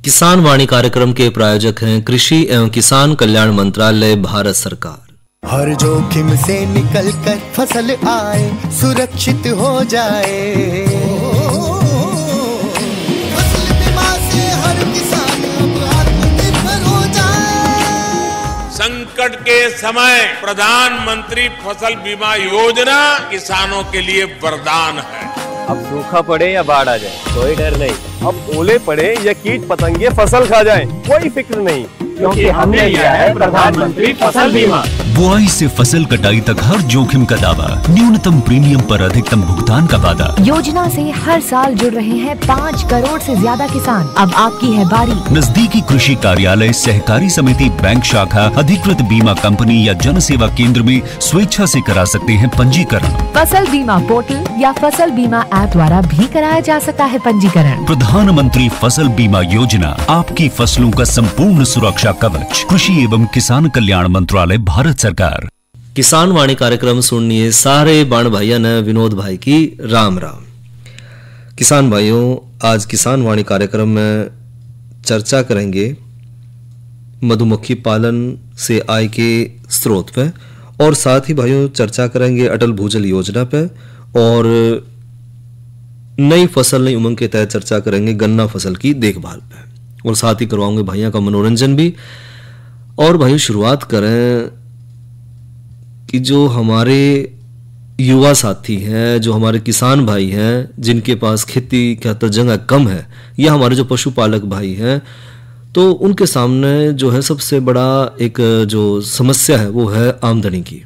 किसान वाणी कार्यक्रम के प्रायोजक हैं कृषि एवं किसान कल्याण मंत्रालय, भारत सरकार। हर जोखिम से निकल कर फसल आए, सुरक्षित हो जाए। फसल बीमा से हर किसान अब आत्मनिर्भर हो जाए। संकट के समय प्रधानमंत्री फसल बीमा योजना किसानों के लिए वरदान है। अब सूखा पड़े या बाढ़ आ जाए कोई डर नहीं, अब ओले पड़े या कीट पतंगे फसल खा जाए कोई फिक्र नहीं, क्योंकि हमने लिया है प्रधानमंत्री फसल बीमा। बुआई से फसल कटाई तक हर जोखिम का दावा, न्यूनतम प्रीमियम पर अधिकतम भुगतान का वादा। योजना से हर साल जुड़ रहे हैं 5 करोड़ से ज्यादा किसान। अब आपकी है बारी। नजदीकी कृषि कार्यालय, सहकारी समिति, बैंक शाखा, अधिकृत बीमा कंपनी या जन सेवा केंद्र में स्वेच्छा से करा सकते हैं पंजीकरण। फसल बीमा पोर्टल या फसल बीमा ऐप द्वारा भी कराया जा सकता है पंजीकरण। प्रधानमंत्री फसल बीमा योजना, आपकी फसलों का संपूर्ण सुरक्षा कवच। कृषि एवं किसान कल्याण मंत्रालय, भारत सरकार। किसान वाणी कार्यक्रम सुनिए सारे बाण भाइयों ने विनोद भाई की राम राम। किसान भाइयों, आज किसान वाणी कार्यक्रम में चर्चा करेंगे मधुमक्खी पालन से आय के स्रोत पे, और साथ ही भाइयों चर्चा करेंगे अटल भूजल योजना पे, और नई फसल नई उमंग के तहत चर्चा करेंगे गन्ना फसल की देखभाल पे, और साथ ही करवाऊंगे भाइयों का मनोरंजन भी। और भाई शुरुआत करें कि जो हमारे युवा साथी हैं, जो हमारे किसान भाई हैं, जिनके पास खेती खातर जगह कम है, या हमारे जो पशुपालक भाई हैं, तो उनके सामने जो है सबसे बड़ा एक जो समस्या है वो है आमदनी की।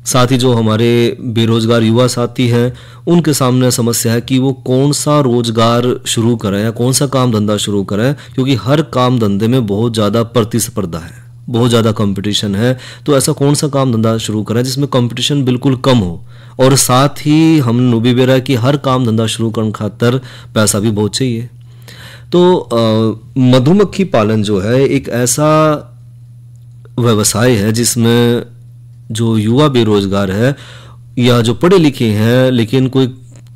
साथ ही जो हमारे बेरोजगार युवा साथी हैं, उनके सामने समस्या है कि वो कौन सा रोजगार शुरू करें या कौन सा काम धंधा शुरू करें, क्योंकि हर काम धंधे में बहुत ज़्यादा प्रतिस्पर्धा है, बहुत ज़्यादा कंपटीशन है। तो ऐसा कौन सा काम धंधा शुरू करें जिसमें कंपटीशन बिल्कुल कम हो, और साथ ही हम नुबी बेरा कि हर काम धंधा शुरू करने खातर पैसा भी बहुत चाहिए। तो मधुमक्खी पालन जो है एक ऐसा व्यवसाय है जिसमें जो युवा बेरोजगार है या जो पढ़े लिखे हैं लेकिन कोई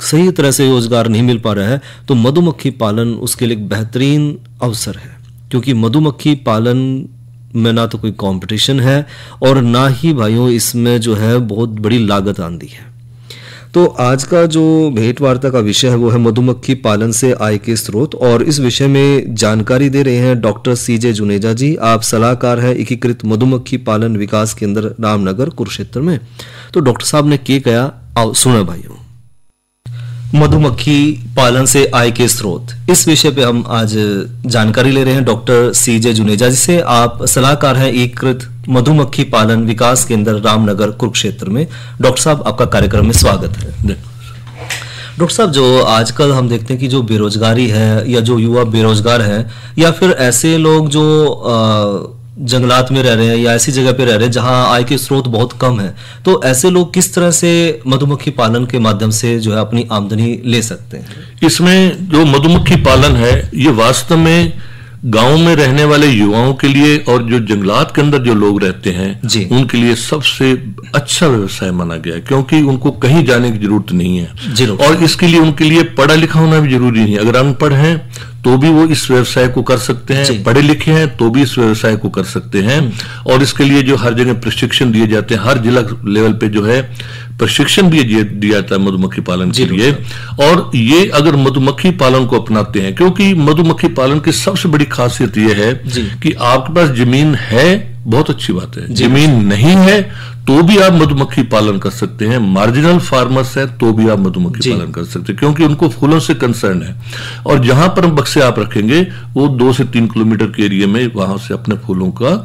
सही तरह से रोजगार नहीं मिल पा रहा है, तो मधुमक्खी पालन उसके लिए एक बेहतरीन अवसर है। क्योंकि मधुमक्खी पालन में ना तो कोई कंपटीशन है और ना ही भाइयों इसमें जो है बहुत बड़ी लागत आती है। तो आज का जो भेंट वार्ता का विषय है वो है मधुमक्खी पालन से आय के स्रोत, और इस विषय में जानकारी दे रहे हैं डॉक्टर सीजे जुनेजा जी। आप सलाहकार हैं एकीकृत मधुमक्खी पालन विकास केंद्र रामनगर कुरुक्षेत्र में। तो डॉक्टर साहब ने क्या कहा, आओ सुना भाइयों। मधुमक्खी पालन से आय के स्रोत, इस विषय पे हम आज जानकारी ले रहे हैं डॉक्टर सीजे जुनेजा जी से। आप सलाहकार हैं एकीकृत मधुमक्खी पालन विकास केंद्र रामनगर कुरुक्षेत्र में। डॉक्टर साहब आपका कार्यक्रम में स्वागत है। डॉक्टर साहब, जो आजकल हम देखते हैं कि जो बेरोजगारी है या जो युवा बेरोजगार हैं या फिर ऐसे लोग जो जंगलात में रह रहे हैं या ऐसी जगह पे रह रहे हैं जहां आय के स्रोत बहुत कम है, तो ऐसे लोग किस तरह से मधुमक्खी पालन के माध्यम से जो है अपनी आमदनी ले सकते हैं? इसमें जो मधुमक्खी पालन है ये वास्तव में गांव में रहने वाले युवाओं के लिए और जो जंगलात के अंदर जो लोग रहते हैं उनके लिए सबसे अच्छा व्यवसाय माना गया है, क्योंकि उनको कहीं जाने की जरूरत नहीं है। और इसके लिए उनके लिए पढ़ा लिखा होना भी जरूरी नहीं है। अगर अनपढ़ हैं तो भी वो इस व्यवसाय को कर सकते हैं, पढ़े लिखे हैं तो भी इस व्यवसाय को कर सकते हैं। और इसके लिए जो हर जगह प्रशिक्षण दिए जाते हैं, हर जिला लेवल पे जो है प्रशिक्षण भी दिया जाता है मधुमक्खी पालन के लिए। और ये अगर मधुमक्खी पालन को अपनाते हैं, क्योंकि मधुमक्खी पालन की सबसे बड़ी खासियत ये है कि आपके पास जमीन है, बहुत अच्छी बात है। जमीन नहीं है तो भी आप मधुमक्खी पालन कर सकते हैं। मार्जिनल फार्मर्स है तो भी आप मधुमक्खी पालन कर सकते हैं, क्योंकि उनको फूलों से कंसर्न है। और जहां पर बक्से आप रखेंगे वो 2 से 3 किलोमीटर के एरिया में वहां से अपने फूलों का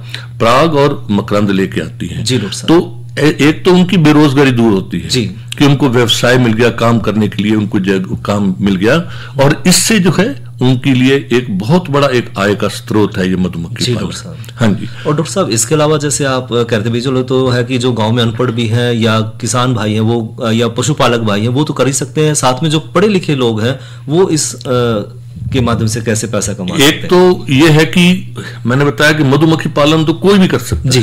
पराग और मकरंद लेके आती है। तो एक तो उनकी बेरोजगारी दूर होती है कि उनको व्यवसाय मिल गया, काम करने के लिए उनको काम मिल गया, और इससे जो है उनके लिए एक बहुत बड़ा एक आय का स्रोत है ये मधुमक्खी पालन। हाँ जी। और डॉक्टर साहब, इसके अलावा जैसे आप कहते भी चलो तो है कि जो गांव में अनपढ़ भी हैं या किसान भाई हैं वो या पशुपालक भाई हैं वो तो कर ही सकते हैं, साथ में जो पढ़े लिखे लोग हैं वो इस के माध्यम से कैसे पैसा कमा सकते हैं? एक तो ये है कि मैंने बताया कि मधुमक्खी पालन तो कोई भी कर सकता है,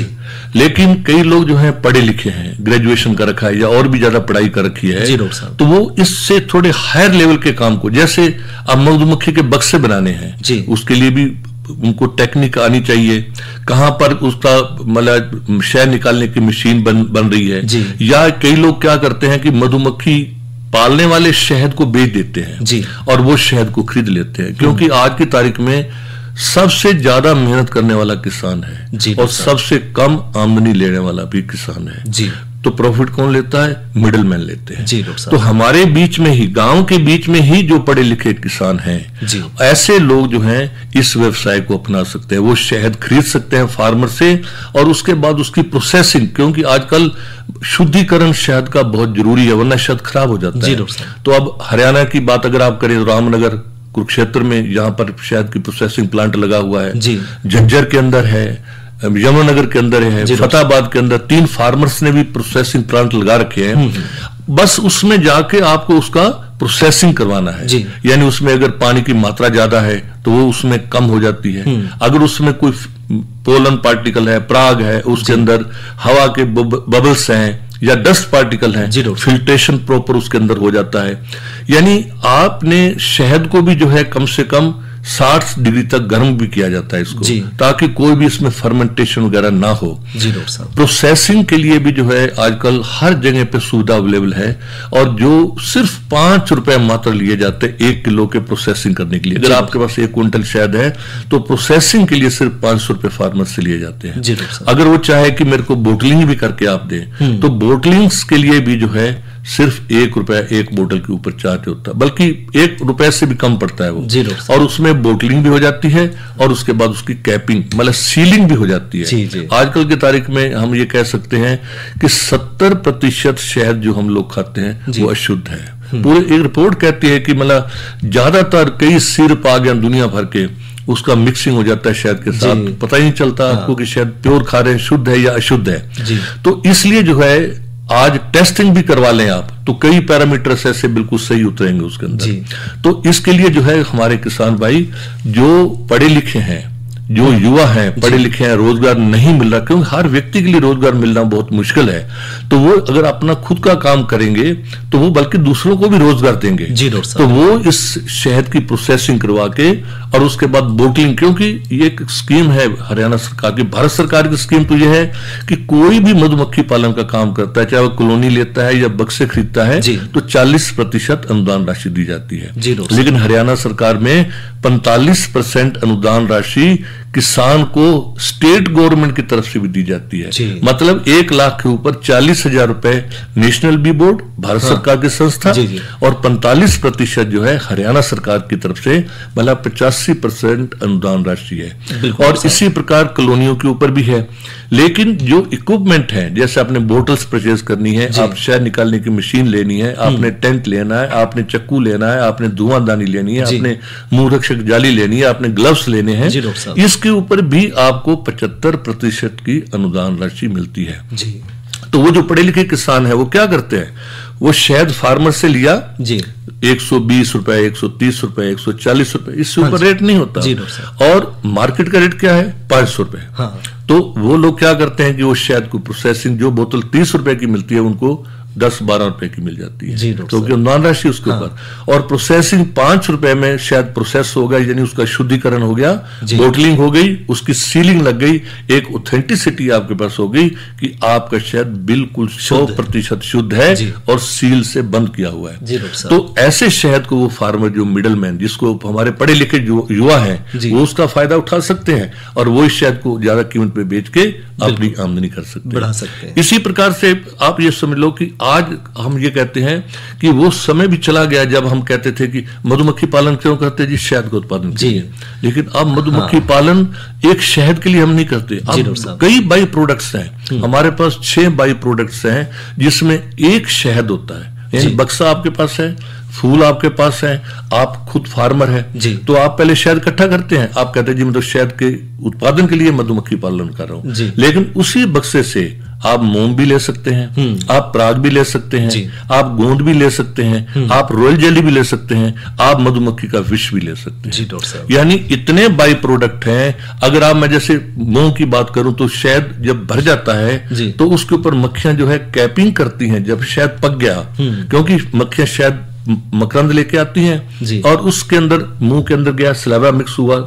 लेकिन कई लोग जो हैं पढ़े लिखे हैं, ग्रेजुएशन कर रखा है या और भी ज्यादा पढ़ाई कर रखी है, तो वो इससे थोड़े हायर लेवल के काम को, जैसे अब मधुमक्खी के बक्से बनाने हैं, उसके लिए भी उनको टेक्निक आनी चाहिए, कहां पर उसका मतलब शहद निकालने की मशीन बन रही है। या कई लोग क्या करते हैं कि मधुमक्खी पालने वाले शहद को बेच देते हैं और वो शहद को खरीद लेते हैं, क्योंकि आज की तारीख में सबसे ज्यादा मेहनत करने वाला किसान है और सबसे कम आमदनी लेने वाला भी किसान है। तो प्रॉफिट कौन लेता है? मिडिल मैन लेते हैं। तो हमारे बीच में ही, गांव के बीच में ही जो पढ़े लिखे किसान हैं, ऐसे लोग जो हैं इस व्यवसाय को अपना सकते हैं। वो शहद खरीद सकते हैं फार्मर से और उसके बाद उसकी प्रोसेसिंग, क्योंकि आजकल शुद्धिकरण शहद का बहुत जरूरी है, वरना शहद खराब हो जाता है। तो अब हरियाणा की बात अगर आप करें, रामनगर कुरुक्षेत्र में यहाँ पर शहद की प्रोसेसिंग प्लांट लगा हुआ है, झज्जर के अंदर है, यमुनानगर के अंदर है, फतेहाबाद के अंदर 3 फार्मर्स ने भी प्रोसेसिंग प्लांट लगा रखे हैं। बस उसमें जाके आपको उसका प्रोसेसिंग करवाना है। यानी उसमें अगर पानी की मात्रा ज्यादा है तो वो उसमें कम हो जाती है। अगर उसमें कोई पोलन पार्टिकल है, पराग है, उसके अंदर हवा के बबल्स हैं या डस्ट पार्टिकल हैं, फिल्ट्रेशन प्रॉपर उसके अंदर हो जाता है। यानी आपने शहद को भी जो है कम से कम 60 डिग्री तक गर्म भी किया जाता है इसको, ताकि कोई भी इसमें फर्मेंटेशन वगैरह ना हो। प्रोसेसिंग के लिए भी जो है आजकल हर जगह पे सुविधा अवेलेबल है, और जो सिर्फ 5 रुपए मात्र लिए जाते हैं 1 किलो के प्रोसेसिंग करने के लिए। अगर आपके पास 1 क्विंटल शहद है तो प्रोसेसिंग के लिए सिर्फ 500 रुपए फार्मर से लिए जाते हैं। अगर वो चाहे कि मेरे को बोटलिंग भी करके आप दें, तो बोटलिंग्स के लिए भी जो है सिर्फ 1 रुपया 1 बोतल के ऊपर चार्ज होता है, बल्कि 1 रुपए से भी कम पड़ता है वो। और उसमें बोटलिंग भी हो जाती है और उसके बाद उसकी कैपिंग मतलब सीलिंग भी हो जाती है। आजकल की तारीख में हम ये कह सकते हैं कि 70% शहद जो हम लोग खाते हैं वो अशुद्ध है। पूरी एक रिपोर्ट कहती है कि मतलब ज्यादातर कई सिरप आ गया दुनिया भर के, उसका मिक्सिंग हो जाता है शहद के साथ, पता ही नहीं चलता आपको कि शहद प्योर खा रहे हैं, शुद्ध है या अशुद्ध है। तो इसलिए जो है आज टेस्टिंग भी करवा लें आप तो कई पैरामीटर्स ऐसे बिल्कुल सही उतरेंगे उसके अंदर। तो इसके लिए जो है हमारे किसान भाई जो पढ़े लिखे हैं, जो युवा हैं, पढ़े लिखे हैं, रोजगार नहीं मिल रहा, क्योंकि हर व्यक्ति के लिए रोजगार मिलना बहुत मुश्किल है, तो वो अगर अपना खुद का काम करेंगे तो वो बल्कि दूसरों को भी रोजगार देंगे। तो वो इस शहद की प्रोसेसिंग करवा के और उसके बाद बोटलिंग, क्योंकि ये एक स्कीम है हरियाणा सरकार की, भारत सरकार की स्कीम तो ये है कि कोई भी मधुमक्खी पालन का काम करता है, चाहे वो कॉलोनी लेता है या बक्से खरीदता है, तो 40% अनुदान राशि दी जाती है। लेकिन हरियाणा सरकार में 45% अनुदान राशि किसान को स्टेट गवर्नमेंट की तरफ से भी दी जाती है। मतलब 1 लाख के ऊपर 40,000 रुपए नेशनल बी बोर्ड भारत सरकार की संस्था और 45% जो है हरियाणा सरकार की तरफ से, मतलब 85% अनुदान राशि है। और इसी प्रकार कॉलोनियों के ऊपर भी है। लेकिन जो इक्विपमेंट है, जैसे आपने बोटल्स परचेज करनी है, आप शहद निकालने की मशीन लेनी है, आपने टेंट लेना है, आपने चक्कू लेना है, आपने धुआंदानी लेनी है, आपने मुंह रक्षक जाली लेनी है, आपने ग्लव्स लेने हैं, इसके ऊपर भी आपको 75% की अनुदान राशि मिलती है। तो वो जो पढ़े लिखे किसान है वो क्या करते हैं, वो शहद फार्मर से लिया 120 रुपए, 130 रुपए, 140 रुपए, इससे ऊपर रेट नहीं होता। और मार्केट का रेट क्या है, 500 रुपए। तो वो लोग क्या करते हैं कि वो शहद को प्रोसेसिंग, जो बोतल 30 रुपए की मिलती है उनको 10-12 रुपए की मिल जाती है, क्योंकि अनुदान राशि उसके ऊपर। और प्रोसेसिंग 5 रुपए में शायद प्रोसेस हो गया, यानी उसका शुद्धिकरण हो गया, बोटलिंग हो गई, उसकी सीलिंग लग गई, एक ऑथेंटिसिटी आपके पास हो गई कि आपका शहद बिल्कुल 100% शुद्ध है और सील से बंद किया हुआ है। तो ऐसे शहद को वो फार्मर, जो मिडल मैन, जिसको हमारे पढ़े लिखे जो युवा है, वो उसका फायदा उठा सकते हैं और वो इस शहद को ज्यादा कीमत पे बेच के अपनी आमदनी कर सकते हैं। इसी प्रकार से आप ये समझ लो कि आज हम ये कहते हैं कि वो समय भी चला गया जब हम कहते थे कि मधुमक्खी पालन क्यों करते जी, शहद का उत्पादन के लिए। लेकिन अब मधुमक्खी पालन एक शहद के लिए हम नहीं करते, अब कई बाई प्रोडक्ट्स हैं। हमारे पास 6 बाई प्रोडक्ट्स हैं जिसमें एक शहद होता है। यानी बक्सा आपके पास है, फूल आपके पास है, आप खुद फार्मर है, तो आप पहले शहद इकट्ठा करते हैं, आप कहते हैं जी मैं तो शहद के उत्पादन के लिए मधुमक्खी पालन कर रहा हूं। लेकिन उसी बक्से से आप मोम भी ले सकते हैं, आप पराग भी ले सकते हैं, आप गोंद भी ले सकते हैं, आप रॉयल जेली भी ले सकते हैं, आप मधुमक्खी का विष भी ले सकते हैं। यानी इतने बाई प्रोडक्ट हैं। अगर आप, मैं जैसे मोम की बात करूं तो शहद जब भर जाता है तो उसके ऊपर मक्खियां जो है कैपिंग करती हैं जब शहद पक गया, क्योंकि मक्खियां शहद मकरंद लेके आती हैं और उसके अंदर, मुंह के अंदर गया, सलावा मिक्स हुआ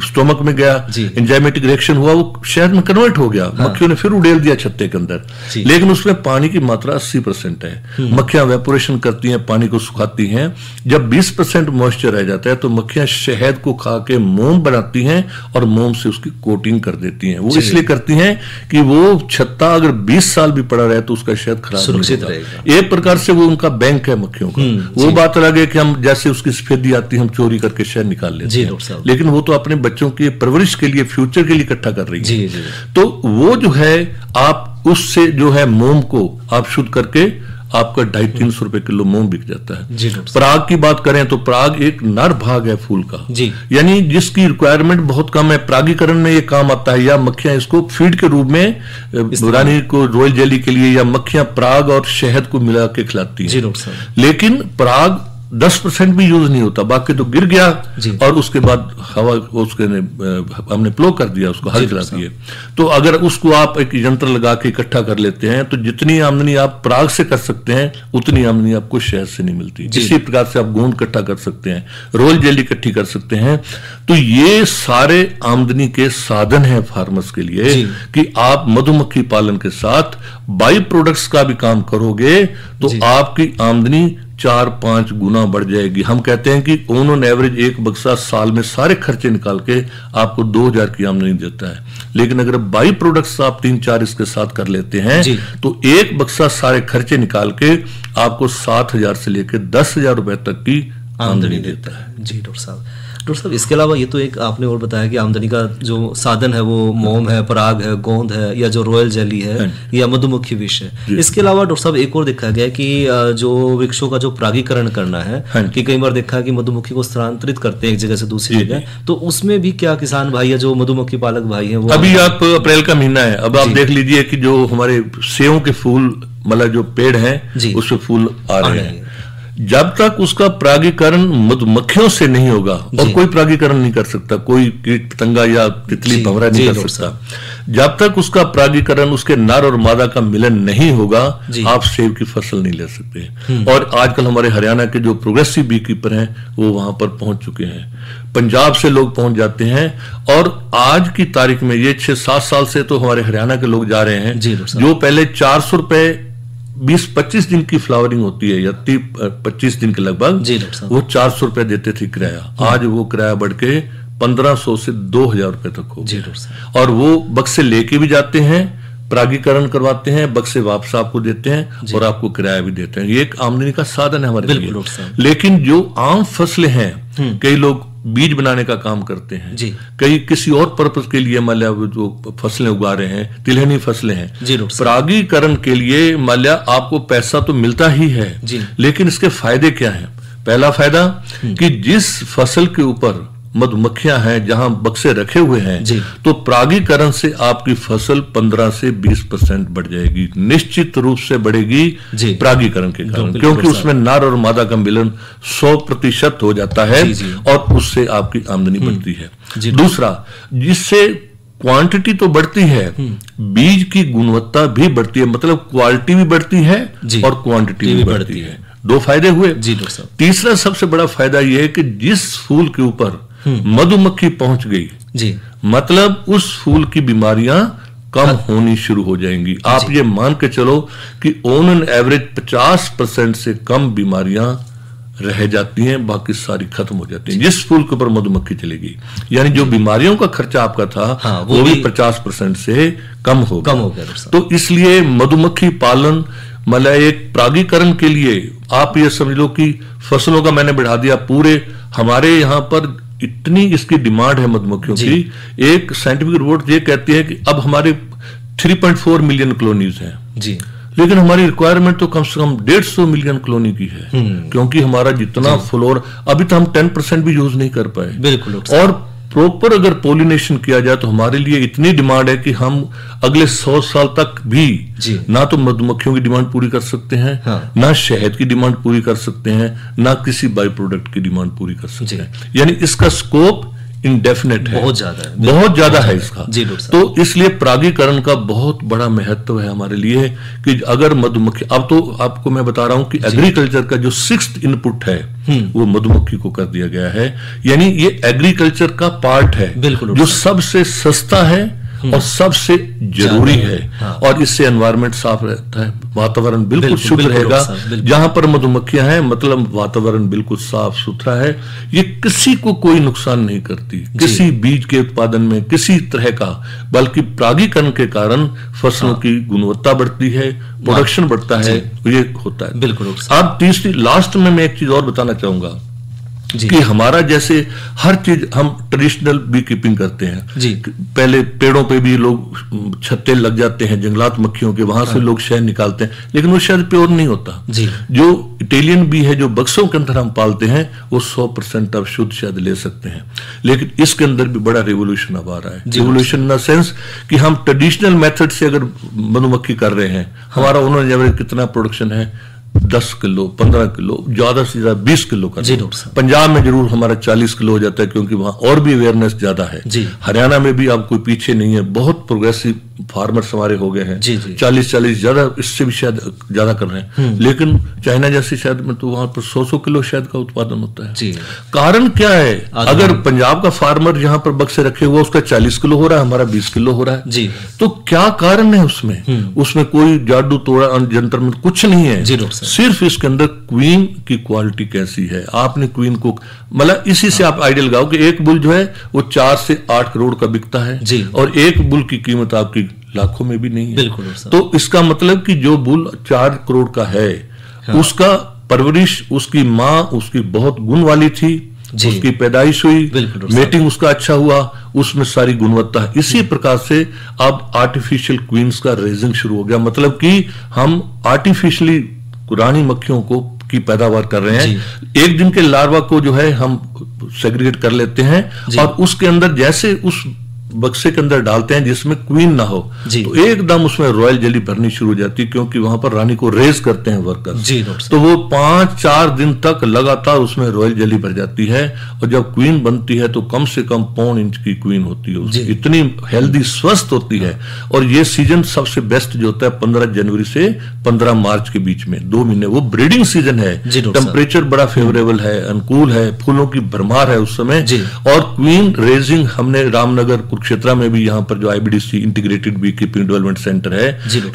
स्टोमक में गया, एंजाइमेटिक रिएक्शन हुआ, वो शहद में कन्वर्ट हो गया, मक्खियों ने फिर उड़ेल दिया छत्ते के अंदर, लेकिन उसमें पानी की मात्रा 80% है। मक्खियां वेपोरेशन करती हैं, पानी को सुखाती हैं। जब 20% मॉइस्चर रह जाता है तो मक्खियां शहद को खा के मोम बनाती हैं और मोम से उसकी कोटिंग कर देती हैं। वो इसलिए करती हैं कि वो छत्ता अगर 20 साल भी पड़ा रहे तो उसका शहद खराब सुरक्षित रहेगा। एक प्रकार से वो उनका बैंक है मक्खियों का। वो बात अलग है कि हम जैसे उसकी सफेदी आती है हम चोरी करके शहद निकाल लेते हैं, लेकिन वो तो अपने बच्चों की परवरिश के लिए, फ्यूचर के लिए इकट्ठा कर रही है। तो वो जो है आप उससे जो है मोम को आप शुद्ध करके आपका 250-300 रुपए किलो मोम बिक जाता है। पराग की बात करें तो पराग एक नर भाग है फूल का, यानी जिसकी रिक्वायरमेंट बहुत कम है, परागीकरण में ये काम आता है, या मक्खियां इसको फीड के रूप में रानी को रॉयल जेली के लिए, या मक्खियां पराग और शहद को मिला के खिलाती हैं। लेकिन पराग 10% भी यूज नहीं होता, बाकी तो गिर गया और उसके बाद हवा उसके हमने प्लो कर दिया, उसको हल चला दिए। तो अगर उसको आप एक यंत्र लगा के इकट्ठा कर लेते हैं तो जितनी आमदनी आप पराग से कर सकते हैं उतनी आमदनी आपको शहद से नहीं मिलती। इसी प्रकार से आप गोंद इकट्ठा कर सकते हैं, रोल जेली इकट्ठी कर सकते हैं। तो ये सारे आमदनी के साधन हैं फार्मर्स के लिए कि आप मधुमक्खी पालन के साथ बाई प्रोडक्ट्स का भी काम करोगे तो आपकी आमदनी 4-5 गुना बढ़ जाएगी। हम कहते हैं कि ऑन एवरेज एक बक्सा साल में सारे खर्चे निकाल के आपको 2000 की आमदनी देता है, लेकिन अगर बाई प्रोडक्ट्स आप 3-4 इसके साथ कर लेते हैं तो एक बक्सा सारे खर्चे निकाल के आपको 7000 से लेकर 10,000 रुपए तक की आमदनी देता है। जी डॉक्टर साहब, इसके अलावा ये तो एक आपने और बताया कि आमदनी का जो साधन है वो मोम है, पराग है, गोंद है, या जो रॉयल जेली है या मधुमक्खी विष है। इसके अलावा डॉक्टर साहब एक और देखा गया कि जो वृक्षों का जो परागीकरण करना है कि कई बार देखा कि मधुमक्खी को स्थानांतरित करते हैं एक जगह से दूसरी जगह, तो उसमें भी क्या किसान भाई या जो मधुमक्खी पालक भाई है वो अभी आप अप्रैल का महीना है, अब आप देख लीजिए कि जो हमारे सेवों के फूल मतलब जो पेड़ है उसमें फूल आ रहे हैं। जब तक उसका परागीकरण मधुमक्खियों से नहीं होगा, और कोई परागीकरण नहीं कर सकता, कोई कीट पतंगा या तितली भंवरा नहीं कर सकता, जब तक उसका परागीकरण उसके नर और मादा का मिलन नहीं होगा आप सेब की फसल नहीं ले सकते। और आजकल हमारे हरियाणा के जो प्रोग्रेसिव बी कीपर हैं वो वहां पर पहुंच चुके हैं, पंजाब से लोग पहुंच जाते हैं, और आज की तारीख में ये 6-7 साल से तो हमारे हरियाणा के लोग जा रहे हैं जो पहले 400 रुपए 20-25 दिन की फ्लावरिंग होती है या 25 दिन के लगभग, वो 400 रुपए देते थे किराया। आज वो किराया बढ़ के 1500 से 2000 रुपए तक हो गया, और वो बक्से लेके भी जाते हैं, परागीकरण करवाते हैं, बक्से वापस आपको देते हैं और आपको किराया भी देते हैं। ये एक आमदनी का साधन है हमारे लिए। लेकिन जो आम फसलें हैं, कई लोग बीज बनाने का काम करते हैं, कई किसी और पर्पस के लिए मान लिया जो फसलें उगा रहे हैं, तिलहनी फसलें हैं, परागीकरण के लिए मान लिया आपको पैसा तो मिलता ही है, लेकिन इसके फायदे क्या हैं? पहला फायदा कि जिस फसल के ऊपर मधुमक्खियां हैं, जहां बक्से रखे हुए हैं, तो परागीकरण से आपकी फसल 15 से 20% बढ़ जाएगी, निश्चित रूप से बढ़ेगी परागीकरण के कारण, क्योंकि उसमें नर और मादा का मिलन 100% हो जाता है और उससे आपकी आमदनी बढ़ती है। दूसरा, जिससे क्वांटिटी तो बढ़ती है, बीज की गुणवत्ता भी बढ़ती है, मतलब क्वालिटी भी बढ़ती है और क्वांटिटी भी बढ़ती है। 2 फायदे हुए। तीसरा सबसे बड़ा फायदा यह है कि जिस फूल के ऊपर मधुमक्खी पहुंच गई, मतलब उस फूल की बीमारियां कम होनी शुरू हो जाएंगी। आप ये मान के चलो कि ऑन एन एवरेज 50% से कम बीमारियां रह जाती हैं, बाकी सारी खत्म हो जाती हैं जिस फूल के ऊपर मधुमक्खी चलेगी। यानी जो बीमारियों का खर्चा आपका था वो भी 50% से कम हो गया। तो इसलिए मधुमक्खी पालन मतलब एक परागीकरण के लिए आप ये समझ लो कि फसलों का मैंने बढ़ा दिया। पूरे हमारे यहाँ पर इतनी इसकी डिमांड है मधुमक्खियों की, एक साइंटिफिक रिपोर्ट ये कहती है कि अब हमारे 3.4 मिलियन कॉलोनीज हैं, लेकिन हमारी रिक्वायरमेंट तो कम से कम 150 मिलियन कॉलोनी की है, क्योंकि हमारा जितना फ्लोर अभी तो हम 10% भी यूज नहीं कर पाए। बिल्कुल। और प्रॉपर अगर पोलिनेशन किया जाए तो हमारे लिए इतनी डिमांड है कि हम अगले 100 साल तक भी ना तो मधुमक्खियों की डिमांड पूरी कर सकते हैं, ना शहद की डिमांड पूरी कर सकते हैं, ना किसी बाई प्रोडक्ट की डिमांड पूरी कर सकते हैं। यानी इसका स्कोप इंडेफिनेट है, बहुत ज्यादा है इसका। जी डॉक्टर साहब। तो इसलिए परागीकरण का बहुत बड़ा महत्व है हमारे लिए कि अगर मधुमक्खी, अब तो आपको मैं बता रहा हूं कि एग्रीकल्चर का जो 6th इनपुट है वो मधुमक्खी को कर दिया गया है, यानी ये एग्रीकल्चर का पार्ट है जो सबसे सस्ता है और सबसे जरूरी है। और इससे एनवायरनमेंट साफ रहता है, वातावरण बिल्कुल शुद्ध रहेगा। जहां पर मधुमक्खियां हैं मतलब वातावरण बिल्कुल साफ सुथरा है, ये किसी को कोई नुकसान नहीं करती, किसी बीज के उत्पादन में किसी तरह का, बल्कि परागीकरण के कारण फसलों की गुणवत्ता बढ़ती है, प्रोडक्शन बढ़ता है, ये होता है। बिल्कुल। अब तीसरी लास्ट में मैं एक चीज और बताना चाहूंगा कि हमारा जैसे हर चीज हम ट्रेडिशनल बी कीपिंग करते हैं जी। पहले पेड़ों पे भी लोग छत्ते लग जाते हैं जंगलात मक्खियों के, वहां से लोग शहद निकालते हैं, लेकिन वो शहद प्योर नहीं होता जी। जो इटालियन बी है जो बक्सों के अंदर हम पालते हैं वो 100% आप शुद्ध शहद ले सकते हैं, लेकिन इसके अंदर भी बड़ा रेवोल्यूशन अब आ रहा है। रेवोल्यूशन इन द सेंस कि हम ट्रेडिशनल मेथड से अगर मधुमक्खी कर रहे हैं, हमारा उन्होंने कितना प्रोडक्शन है 10 किलो 15 किलो, ज्यादा से ज्यादा 20 किलो का। पंजाब में जरूर हमारा 40 किलो हो जाता है क्योंकि वहां और भी अवेयरनेस ज्यादा है। हरियाणा में भी आप कोई पीछे नहीं है, बहुत प्रोग्रेसिव फार्मर्स हमारे हो गए हैं। 40 ज्यादा, इससे भी शायद ज्यादा कर रहे हैं। लेकिन चाइना जैसे शहद में तो वहां पर 100 किलो शहद का उत्पादन होता है। कारण क्या है? अगर पंजाब का फार्मर यहाँ पर बक्से रखे हुआ उसका 40 किलो हो रहा है, हमारा 20 किलो हो रहा है, तो क्या कारण है उसमें? उसमें कोई जादू तोड़ा जंतर में कुछ नहीं है, सिर्फ इसके अंदर क्वीन की क्वालिटी कैसी है। आपने क्वीन को मतलब इसी से आप आइडियल लगाओ कि एक बुल जो है वो 4 से 8 करोड़ का बिकता है और एक बुल की कीमत आपकी लाखों में भी नहीं है। बिल्कुल। तो इसका मतलब कि जो बुल 4 करोड़ का है उसका परवरिश, उसकी माँ उसकी बहुत गुण वाली थी, उसकी पैदाइश हुई, मेटिंग उसका अच्छा हुआ, उसमें सारी गुणवत्ता है। इसी प्रकार से अब आर्टिफिशियल क्वींस का रेजिंग शुरू हो गया, मतलब कि हम आर्टिफिशियली रानी मक्खियों को की पैदावार कर रहे हैं। एक दिन के लार्वा को जो है हम सेग्रीगेट कर लेते हैं और उसके अंदर जैसे उस बक्से के अंदर डालते हैं जिसमें क्वीन ना हो तो एकदम उसमें रॉयल जेली भरनी शुरू हो जाती है, क्योंकि वहां पर रानी को रेज करते हैं वर्कर्स। तो वो 5-4 दिन तक लगातार उसमें रॉयल जेली भर जाती है और जब क्वीन बनती है तो कम से कम 1.5 इंच की क्वीन होती है, इतनी हेल्दी स्वस्थ होती है। और ये सीजन सबसे बेस्ट जो होता है 15 जनवरी से 15 मार्च के बीच में 2 महीने, वो ब्रीडिंग सीजन है। टेम्परेचर बड़ा फेवरेबल है, अनुकूल है, फूलों की भरमार है उस समय। और क्वीन रेजिंग हमने रामनगर क्षेत्र में भी यहाँ पर जो IBDC integrated bee keeping development centre है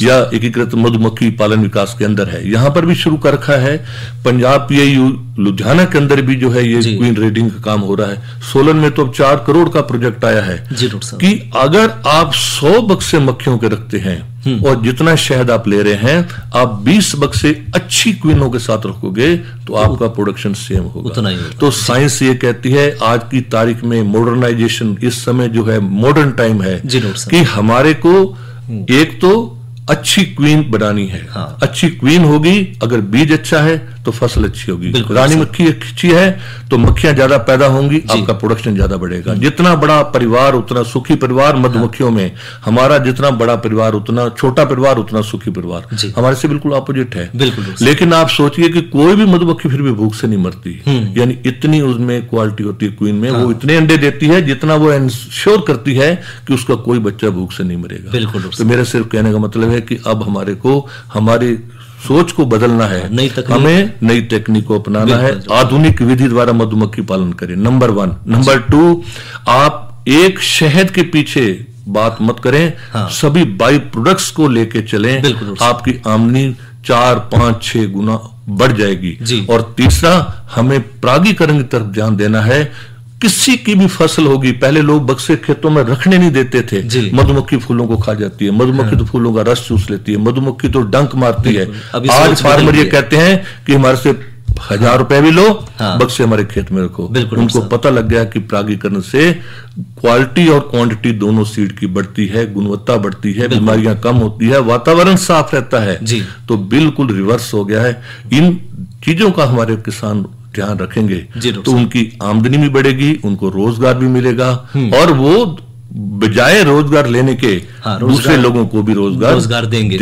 या एकीकृत मधुमक्खी पालन विकास के अंदर है, यहाँ पर भी शुरू कर रखा है। पंजाब PIU लुधियाना के अंदर भी जो है ये क्वीन रेडिंग का काम हो रहा है। सोलन में तो अब 4 करोड़ का प्रोजेक्ट आया है कि अगर आप 100 बक्से मक्खियों के रखते हैं और जितना शहद आप ले रहे हैं आप 20 बक्से अच्छी क्वीनों के साथ रखोगे तो आपका प्रोडक्शन सेम होगा। तो साइंस ये कहती है आज की तारीख में मॉडर्नाइजेशन, इस समय जो है मॉडर्न टाइम है कि हमारे को एक तो अच्छी क्वीन बनानी है। अच्छी क्वीन होगी, अगर बीज अच्छा है तो फसल अच्छी होगी, रानी मक्खी अच्छी है तो मक्खियां ज्यादा पैदा होंगी, आपका प्रोडक्शन ज्यादा बढ़ेगा। जितना बड़ा परिवार उतना सुखी परिवार। मधुमक्खियों में हमारा जितना बड़ा परिवार उतना छोटा परिवार उतना सुखी परिवार, हमारे से बिल्कुल अपोजिट है। लेकिन आप सोचिए कि कोई भी मधुमक्खी फिर भी भूख से नहीं मरती, यानी इतनी उसमें क्वालिटी होती है क्वीन में। वो इतने अंडे देती है जितना वो इंश्योर करती है कि उसका कोई बच्चा भूख से नहीं मरेगा। तो मेरे सिर्फ कहने का मतलब है कि अब हमारे को हमारी सोच को बदलना है, हमें नई तकनीक को अपनाना है, आधुनिक विधि द्वारा मधुमक्खी पालन करें, नंबर 1। नंबर 2, आप एक शहद के पीछे बात मत करें, सभी बाई प्रोडक्ट्स को लेके चलें, आपकी आमदनी 4, 5, 6 गुना बढ़ जाएगी। और तीसरा, हमें परागीकरण की तरफ ध्यान देना है। किसी की भी फसल होगी, पहले लोग बक्से खेतों में रखने नहीं देते थे, मधुमक्खी फूलों को खा जाती है, मधुमक्खी तो फूलों का रस चूस लेती है, मधुमक्खी तो डंक मारती है। आज फार्मर ये कहते हैं कि हमारे से 1000 रुपए भी लो, बक्से हमारे खेत में रखो। उनको पता लग गया कि परागीकरण से क्वालिटी और क्वांटिटी दोनों सीड की बढ़ती है, गुणवत्ता बढ़ती है, बीमारियां कम होती है, वातावरण साफ रहता है। तो बिल्कुल रिवर्स हो गया है। इन चीजों का हमारे किसान ध्यान रखेंगे तो उनकी आमदनी भी बढ़ेगी, उनको रोजगार भी मिलेगा और वो बजाय रोजगार लेने के दूसरे लोगों को भी रोजगार देंगे।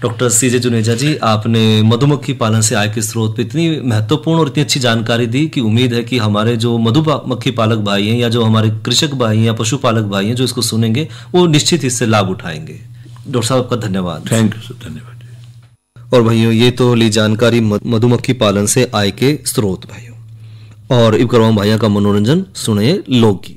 डॉक्टर सीजे जुनेजा जी, आपने मधुमक्खी पालन से आय के स्रोत पे इतनी महत्वपूर्ण और इतनी अच्छी जानकारी दी कि उम्मीद है कि हमारे जो मधुमक्खी पालक भाई हैं या जो हमारे कृषक भाई हैं या पशुपालक भाई हैं जो इसको सुनेंगे वो निश्चित इससे लाभ उठाएंगे। डॉक्टर साहब, आपका धन्यवाद। थैंक यू सर, धन्यवाद। और भाइयों, ये तो ली जानकारी मधुमक्खी पालन से आय के स्रोत भाइयों। और इब करवाऊं भाइयों का मनोरंजन, सुनिए लोकगीत।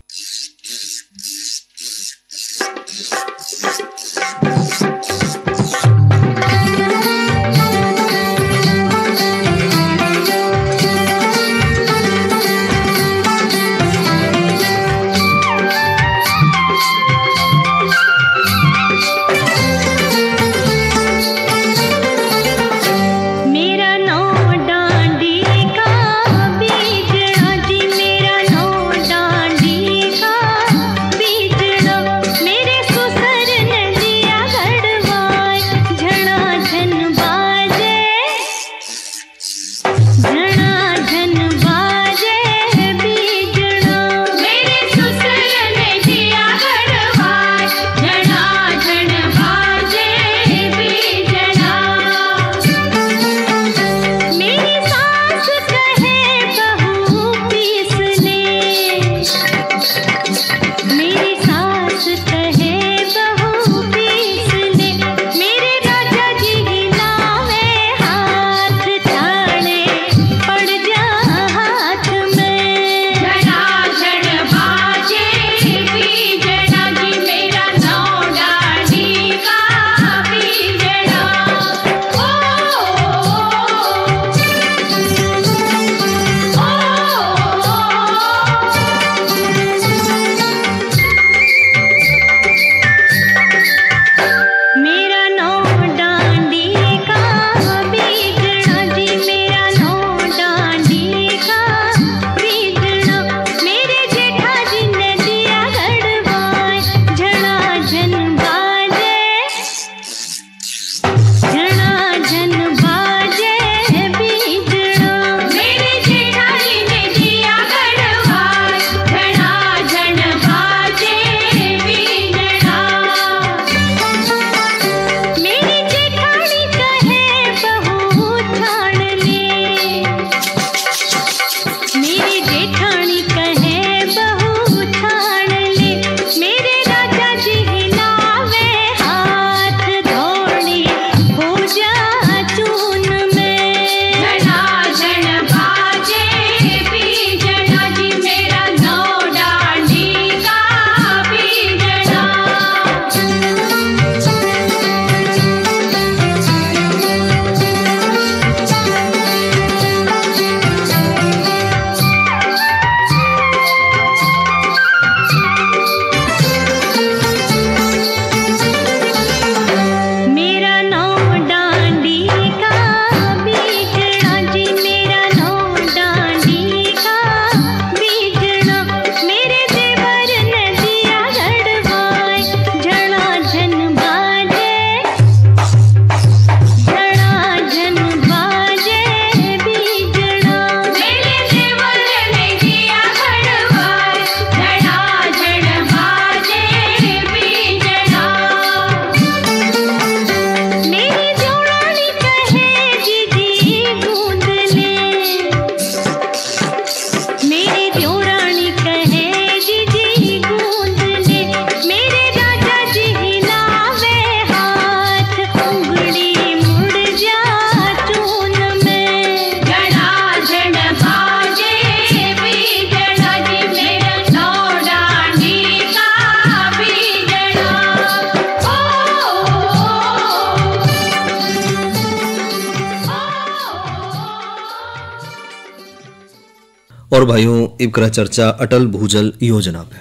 और भाइयों, इबकरा चर्चा अटल भूजल योजना पे।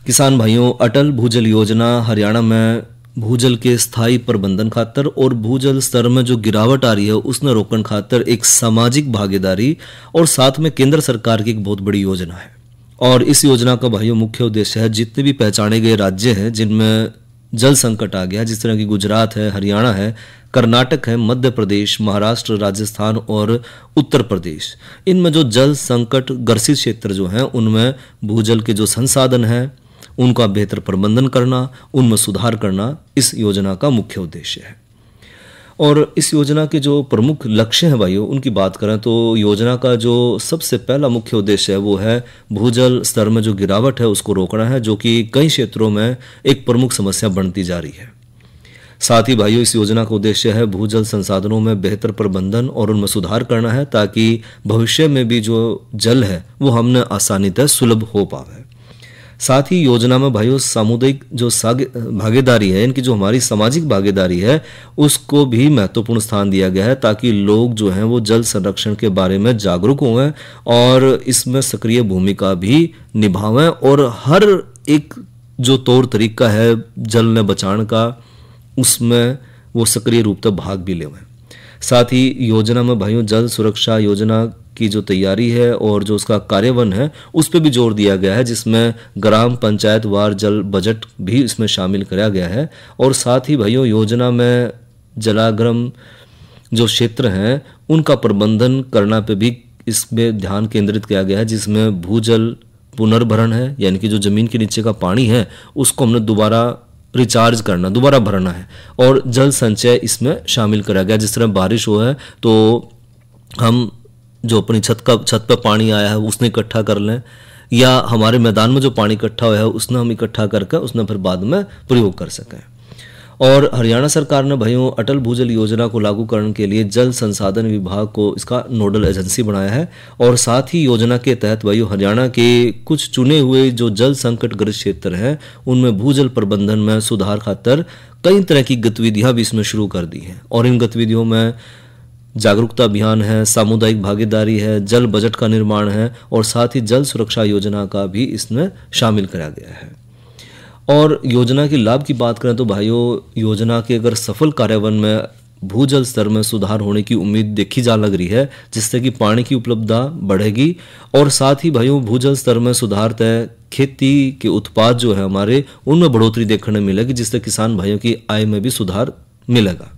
किसान भाइयों, अटल भूजल योजना हरियाणा में भूजल के स्थायी प्रबंधन खातर और भूजल स्तर में जो गिरावट आ रही है उसने रोकने खातर एक सामाजिक भागीदारी और साथ में केंद्र सरकार की एक बहुत बड़ी योजना है। और इस योजना का भाइयों मुख्य उद्देश्य है जितने भी पहचाने गए राज्य हैं जिनमें जल संकट आ गया, जिस तरह की गुजरात है, हरियाणा है, कर्नाटक है, मध्य प्रदेश, महाराष्ट्र, राजस्थान और उत्तर प्रदेश, इनमें जो जल संकट ग्रसित क्षेत्र जो हैं उनमें भूजल के जो संसाधन हैं उनका बेहतर प्रबंधन करना, उनमें सुधार करना इस योजना का मुख्य उद्देश्य है। और इस योजना के जो प्रमुख लक्ष्य हैं भाइयों, उनकी बात करें तो योजना का जो सबसे पहला मुख्य उद्देश्य है वो है भूजल स्तर में जो गिरावट है उसको रोकना है, जो कि कई क्षेत्रों में एक प्रमुख समस्या बनती जा रही है। साथ ही भाइयों इस योजना का उद्देश्य है भूजल संसाधनों में बेहतर प्रबंधन और उनमें सुधार करना है, ताकि भविष्य में भी जो जल है वो हमने आसानी से सुलभ हो पावे। साथ ही योजना में भाइयों सामुदायिक जो भागीदारी है, इनकी जो हमारी सामाजिक भागीदारी है उसको भी महत्वपूर्ण स्थान दिया गया है, ताकि लोग जो हैं वो जल संरक्षण के बारे में जागरूक हों और इसमें सक्रिय भूमिका भी निभावें और हर एक जो तौर तरीका है जल ने बचाने का उसमें वो सक्रिय रूप से भाग भी लें। साथ ही योजना में भाइयों जल सुरक्षा योजना की जो तैयारी है और जो उसका कार्यान्वयन है उस पर भी जोर दिया गया है, जिसमें ग्राम पंचायत वार जल बजट भी इसमें शामिल किया गया है। और साथ ही भाइयों योजना में जलागम जो क्षेत्र हैं उनका प्रबंधन करना पे भी इसमें ध्यान केंद्रित किया गया है, जिसमें भूजल पुनर्भरण है, यानी कि जो जमीन के नीचे का पानी है उसको हमने दोबारा रिचार्ज करना, दोबारा भरना है, और जल संचय इसमें शामिल करा गया। जिस तरह बारिश हो है तो हम जो अपनी छत पर पानी आया है उसने इकट्ठा कर लें, या हमारे मैदान में जो पानी इकट्ठा हुआ है उसने हम इकट्ठा करके उसने फिर बाद में प्रयोग कर सकें। और हरियाणा सरकार ने भाइयों अटल भूजल योजना को लागू करने के लिए जल संसाधन विभाग को इसका नोडल एजेंसी बनाया है। और साथ ही योजना के तहत भाइयों हरियाणा के कुछ चुने हुए जो जल संकट ग्रस्त क्षेत्र हैं उनमें भूजल प्रबंधन में सुधार खातर कई तरह की गतिविधियां भी इसमें शुरू कर दी हैं। और इन गतिविधियों में जागरूकता अभियान है, सामुदायिक भागीदारी है, जल बजट का निर्माण है और साथ ही जल सुरक्षा योजना का भी इसमें शामिल करा गया है। और योजना के लाभ की बात करें तो भाइयों योजना के अगर सफल कार्यान्वयन में भूजल स्तर में सुधार होने की उम्मीद देखी जा लग रही है, जिससे कि पानी की उपलब्धता बढ़ेगी। और साथ ही भाइयों भूजल स्तर में सुधार तय खेती के उत्पाद जो है हमारे उनमें बढ़ोतरी देखने मिलेगी, जिससे किसान भाइयों की आय में भी सुधार मिलेगा।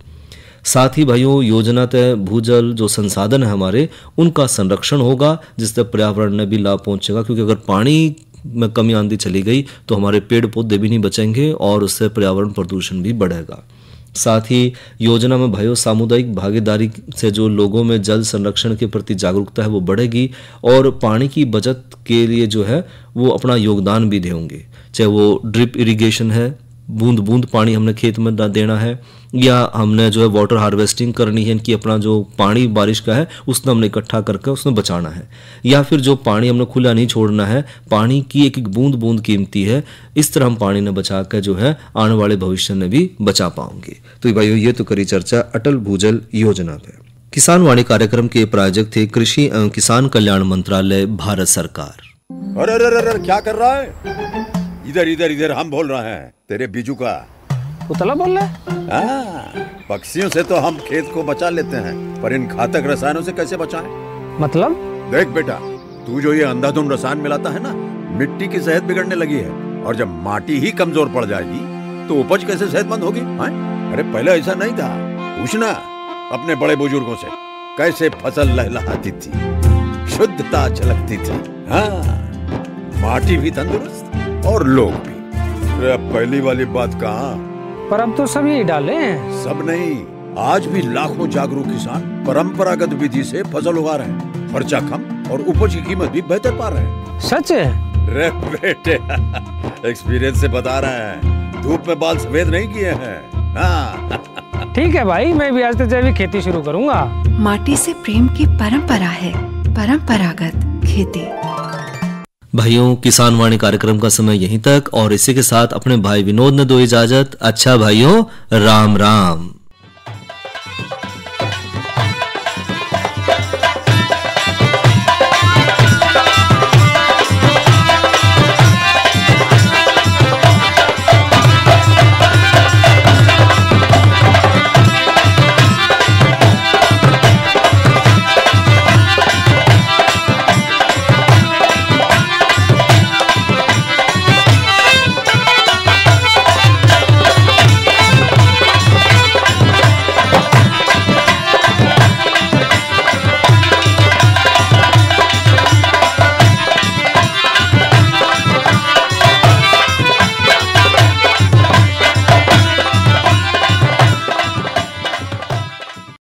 साथ ही भाइयों योजना तय भूजल जो संसाधन है हमारे उनका संरक्षण होगा, जिससे पर्यावरण में भी लाभ पहुंचेगा, क्योंकि अगर पानी में कमी आंधी चली गई तो हमारे पेड़ पौधे भी नहीं बचेंगे और उससे पर्यावरण प्रदूषण भी बढ़ेगा। साथ ही योजना में भाइयों सामुदायिक भागीदारी से जो लोगों में जल संरक्षण के प्रति जागरूकता है वो बढ़ेगी और पानी की बचत के लिए जो है वो अपना योगदान भी देंगे, चाहे वो ड्रिप इरिगेशन है, बूंद बूंद पानी हमने खेत में देना है, या हमने जो है वाटर हार्वेस्टिंग करनी है कि अपना जो पानी बारिश का है उसने हमने इकट्ठा करके उसमें बचाना है, या फिर जो पानी हमने खुला नहीं छोड़ना है, पानी की एक एक बूंद बूंद कीमती है, इस तरह हम पानी ने बचा कर जो है आने वाले भविष्य में भी बचा पाएंगे। तो भाइयों ये तो करी चर्चा अटल भूजल योजना पे। किसान वाणी कार्यक्रम के प्रायोजक थे कृषि एवं किसान कल्याण मंत्रालय, भारत सरकार। अरे क्या कर रहा है? इधर इधर इधर हम बोल रहे हैं तेरे बीजू का। उतला बोल रहा है? पक्षियों से तो हम खेत को बचा लेते हैं, पर इन घातक रसायनों से कैसे बचाएं? मतलब? देख बेटा, तू जो ये अंधाधुंध रसायन मिलाता है ना, मिट्टी की सेहत बिगड़ने लगी है, और जब माटी ही कमजोर पड़ जाएगी तो उपज कैसे सेहतमंद होगी? अरे पहले ऐसा नहीं था, पूछना अपने बड़े बुजुर्गों से, कैसे फसल लहलहाती थी, शुद्धता झलकती थी। हाँ, माटी भी तंदुरुस्त और लोग भी। पहली वाली बात कहाँ? पर अब तो सब यही डाले हैं। सब नहीं, आज भी लाखों जागरूक किसान परंपरागत विधि से फसल उगा रहे हैं, खर्चा कम और उपज की कीमत भी बेहतर पा रहे हैं। सच है? रे बेटे, एक्सपीरियंस से बता रहे हैं, धूप में बाल सफेद नहीं किए हैं। हाँ। ठीक है भाई, मैं भी आज से जैविक खेती शुरू करूंगा। माटी से प्रेम की परंपरा है, परंपरागत खेती। भाइयों किसान वाणी कार्यक्रम का समय यहीं तक, और इसी के साथ अपने भाई विनोद ने दो इजाजत। अच्छा भाइयों, राम राम।